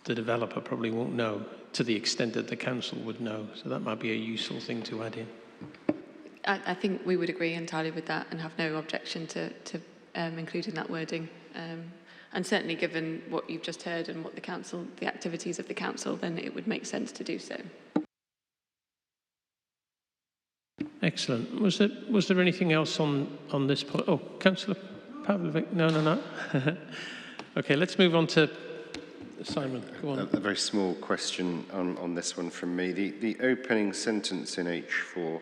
the developer probably won't know to the extent that the council would know, so that might be a useful thing to add in. I think we would agree entirely with that and have no objection to including that wording. And certainly given what you've just heard and what the activities of the council, then it would make sense to do so. Excellent. Was there anything else on this point? Oh, Councillor Pavlovic. No. Okay, let's move on to Simon. Go on. A very small question on this one from me. The opening sentence in H4,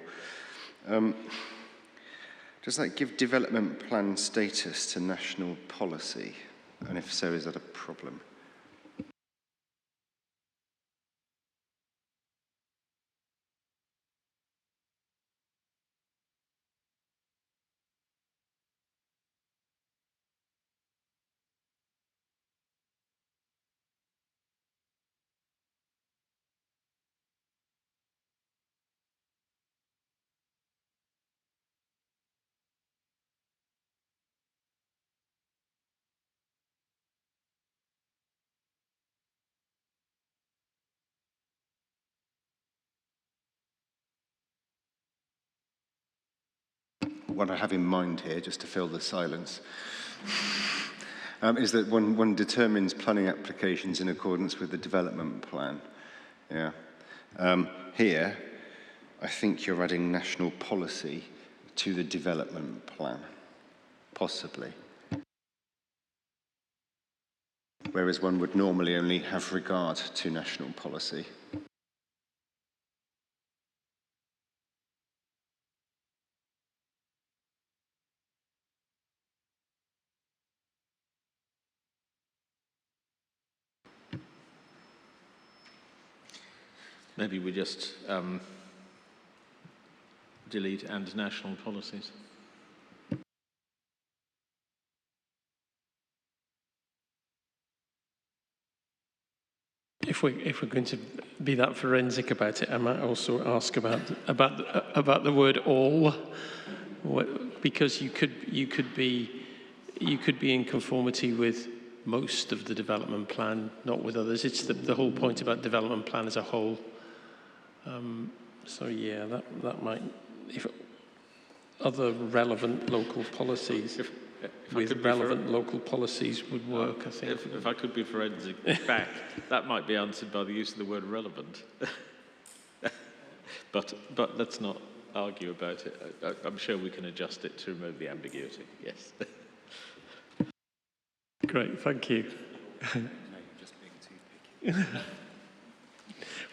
does that give development plan status to national policy? And if so, is that a problem? What I have in mind here, just to fill the silence, is that one determines planning applications in accordance with the development plan. Yeah. Here, I think you're adding national policy to the development plan, possibly. Whereas one would normally only have regard to national policy. Maybe we just delete "and national policies." If we're going to be that forensic about it, I might also ask about the word "all," because you could be in conformity with most of the development plan, not with others. It's the whole point about development plan as a whole. So yeah, that might, if other relevant local policies with relevant local policies would work, I think. If I could be forensic back, that might be answered by the use of the word relevant. But let's not argue about it. I'm sure we can adjust it to remove the ambiguity. Yes. Great, thank you.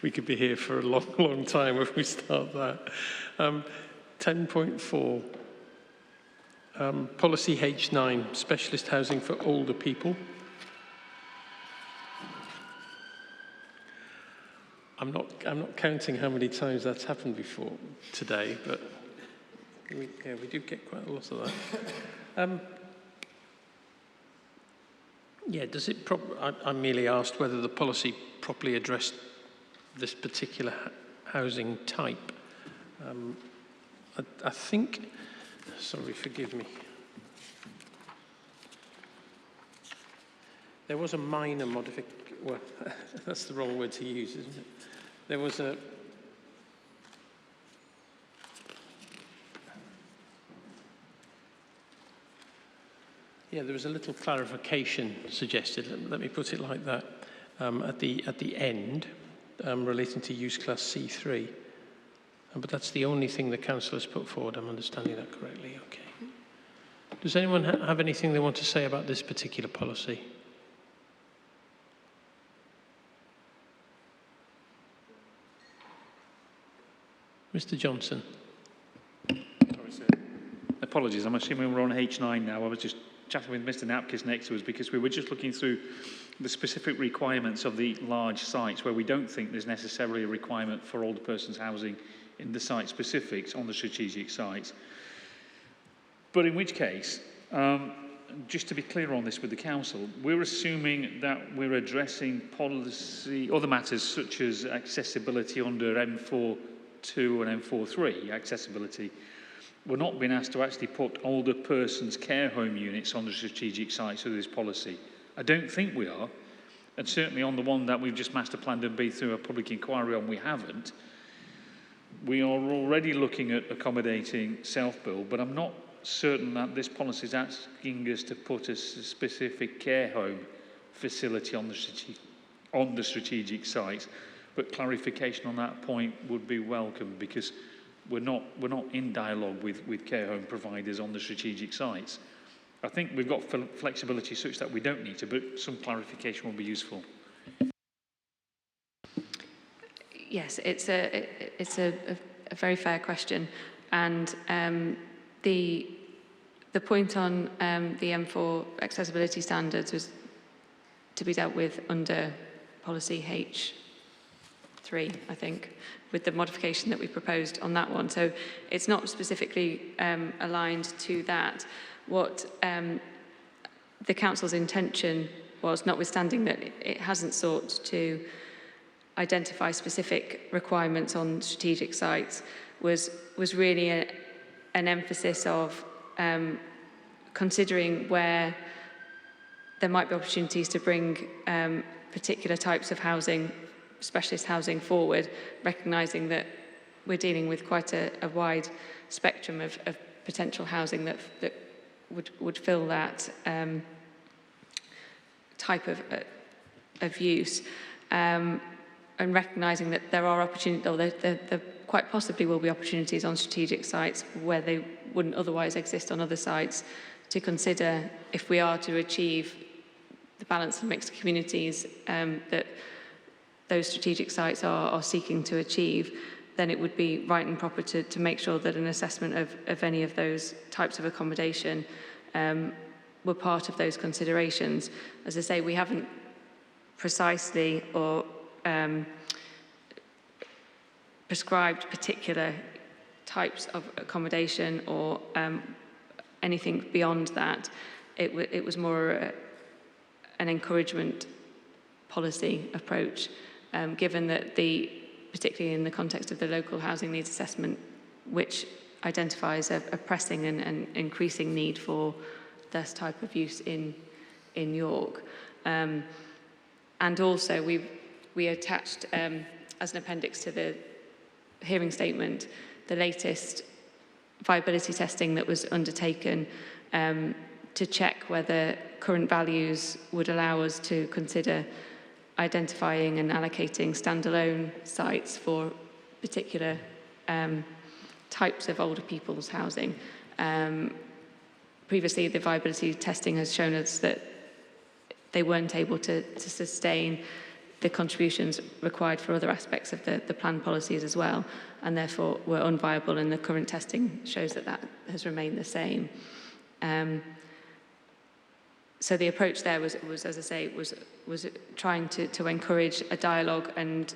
We could be here for a long, long time if we start that. 10.4, policy H9, specialist housing for older people. I'm not counting how many times that's happened before today, but we do get quite a lot of that. Yeah, does it? I merely asked whether the policy properly addressed this particular housing type. I think. Sorry, forgive me. There was a minor modification. Well, that's the wrong word to use, isn't it? There was a. Yeah, there was a little clarification suggested, let me put it like that, at the end, relating to use class C3. But that's the only thing the council has put forward, I'm understanding that correctly, okay. Does anyone have anything they want to say about this particular policy? Mr. Johnson. Sorry, sir. Apologies, I'm assuming we're on H9 now. I was just chatting with Mr. Napkis next to us because we were just looking through the specific requirements of the large sites where we don't think there's necessarily a requirement for older persons housing in the site specifics on the strategic sites. But in which case, just to be clear on this with the council, we're assuming that we're addressing policy, other matters such as accessibility under M4.2 and M4.3, accessibility. We're not being asked to actually put older persons care home units on the strategic sites of this policy. I don't think we are, and certainly on the one that we've just master planned and been through a public inquiry on, we haven't. We are already looking at accommodating self-build, but I'm not certain that this policy is asking us to put a specific care home facility on the strategic site, but clarification on that point would be welcome, because we're not in dialogue with care home providers on the strategic sites. I think we've got flexibility such that we don't need to, but some clarification will be useful. Yes, it's a very fair question, and the point on the M4 accessibility standards was to be dealt with under policy H3, I think, with the modification that we proposed on that one. So it's not specifically aligned to that. What the council's intention was, notwithstanding that it hasn't sought to identify specific requirements on strategic sites, was really an emphasis of considering where there might be opportunities to bring particular types of housing, specialist housing forward, recognising that we're dealing with quite a wide spectrum of potential housing that would fill that type of use, and recognising that there are opportunities, or there quite possibly will be opportunities on strategic sites where they wouldn't otherwise exist on other sites, to consider if we are to achieve the balance of mixed communities that those strategic sites are seeking to achieve, then it would be right and proper to make sure that an assessment of any of those types of accommodation were part of those considerations. As I say, we haven't precisely or prescribed particular types of accommodation or anything beyond that. It was more an encouragement policy approach, given that particularly in the context of the local housing needs assessment, which identifies a pressing and increasing need for this type of use in York. And also we attached as an appendix to the hearing statement the latest viability testing that was undertaken to check whether current values would allow us to consider identifying and allocating standalone sites for particular types of older people's housing. Previously, the viability testing has shown us that they weren't able to sustain the contributions required for other aspects of the plan policies as well, and therefore were unviable, and the current testing shows that that has remained the same. So the approach there was, as I say, was trying to encourage a dialogue and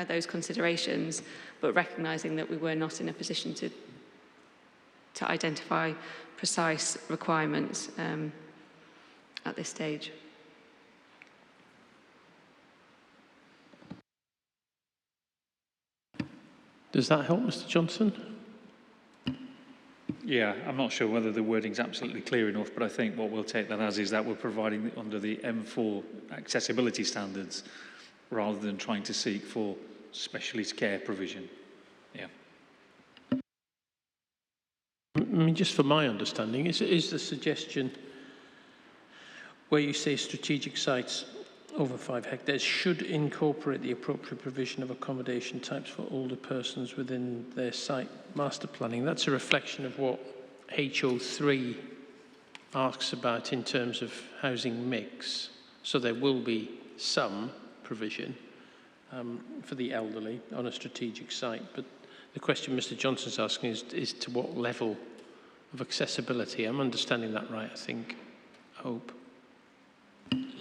those considerations, but recognising that we were not in a position to identify precise requirements at this stage. Does that help, Mr. Johnson? Yeah, I'm not sure whether the wording's absolutely clear enough, but I think what we'll take that as is that we're providing under the M4 accessibility standards rather than trying to seek for specialist care provision. Yeah. I mean, just for my understanding, is the suggestion where you say strategic sites over 5 hectares should incorporate the appropriate provision of accommodation types for older persons within their site master planning? That's a reflection of what HO3 asks about in terms of housing mix. So there will be some provision for the elderly on a strategic site, but the question Mr. Johnson's asking is to what level of accessibility? I'm understanding that right, I think. I hope.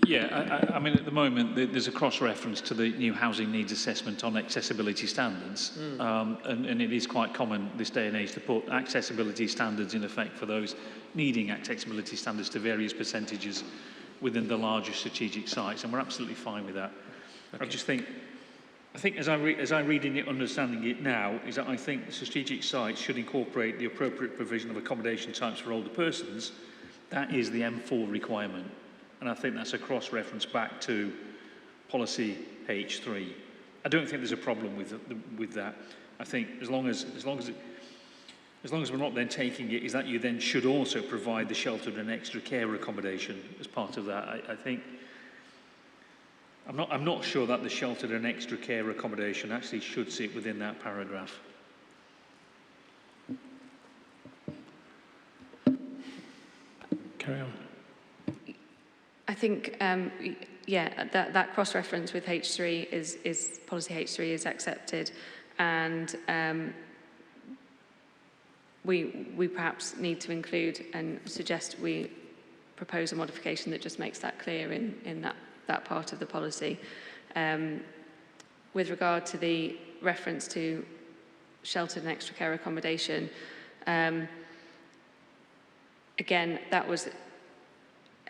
Yeah, I mean, at the moment, there's a cross-reference to the new housing needs assessment on accessibility standards. And it is quite common this day and age to put accessibility standards in effect for those needing accessibility standards to various percentages within the larger strategic sites, and we're absolutely fine with that. Okay. I think as I read in it, understanding it now, is that I think the strategic sites should incorporate the appropriate provision of accommodation types for older persons. That is the M4 requirement. And I think that's a cross-reference back to policy H3. I don't think there's a problem with that. I think as long as as long as we're not then taking it, is that you then should also provide the sheltered and extra care accommodation as part of that. I think, I'm not sure that the sheltered and extra care accommodation actually should sit within that paragraph. Carry on. I think, yeah, that cross-reference with H3 is policy H3 is accepted, and we perhaps need to include and suggest we propose a modification that just makes that clear in that part of the policy. With regard to the reference to sheltered and extra care accommodation, again, that was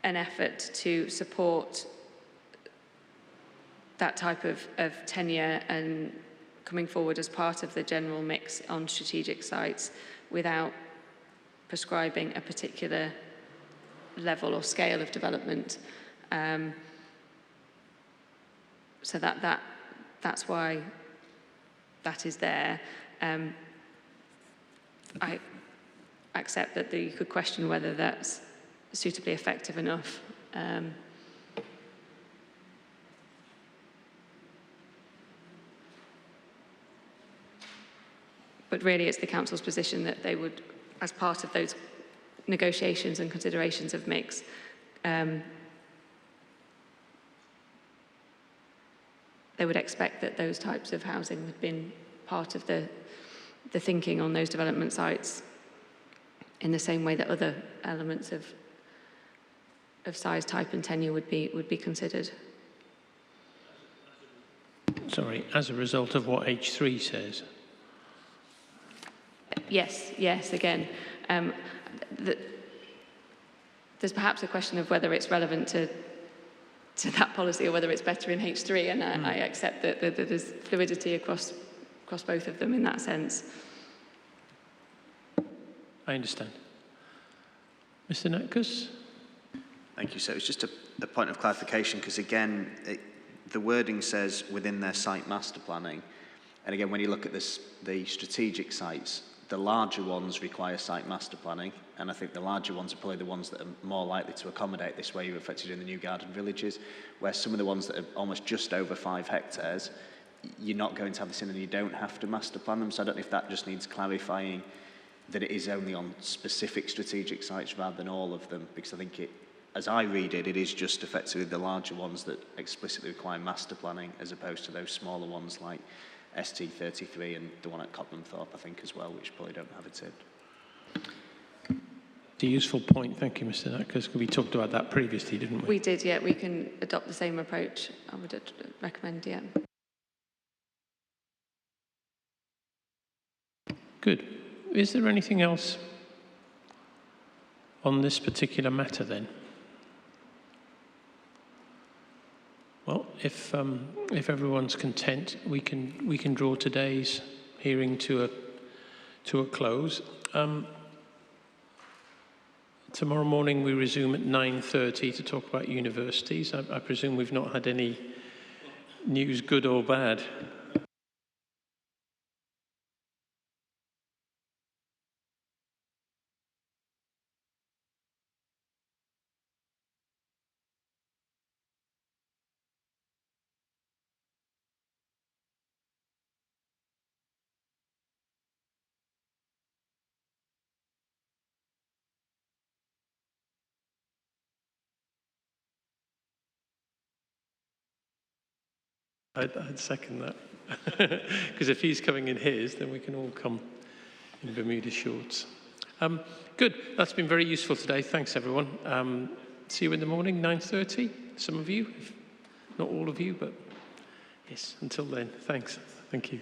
an effort to support that type of tenure and coming forward as part of the general mix on strategic sites without prescribing a particular level or scale of development. So that's why that is there. I accept that you could question whether that's suitably effective enough. But really it's the council's position that they would, as part of those negotiations and considerations of mix, they would expect that those types of housing had been part of the thinking on those development sites in the same way that other elements of size, type and tenure would be considered. Sorry, as a result of what H3 says? Yes, again. There's perhaps a question of whether it's relevant to that policy or whether it's better in H3, and I accept that there's fluidity across both of them in that sense. I understand. Mr. Natkus? Thank you. So it's just a point of clarification, because again, the wording says within their site master planning, and again, when you look at this, the strategic sites, the larger ones require site master planning, and I think the larger ones are probably the ones that are more likely to accommodate this way you're affected in the new garden villages, where some of the ones that are almost just over 5 hectares, you're not going to have this in and you don't have to master plan them. So I don't know if that just needs clarifying that it is only on specific strategic sites rather than all of them, because I think it, as I read it, it is just effectively the larger ones that explicitly require master planning, as opposed to those smaller ones like ST33 and the one at Coplandthorpe, I think, as well, which probably don't have it in. It's a useful point. Thank you, Mr. Nutt, because we talked about that previously, didn't we? We did, yeah. We can adopt the same approach. I would recommend, yeah. Good. Is there anything else on this particular matter then? Well, if everyone's content, we can draw today's hearing to a close. Tomorrow morning we resume at 9:30 to talk about universities. I presume we've not had any news, good or bad. I'd second that. Because if he's coming in his, then we can all come in Bermuda shorts. Good. That's been very useful today. Thanks, everyone. See you in the morning, 9:30. Some of you, if not all of you, but yes, until then, thanks. Thank you.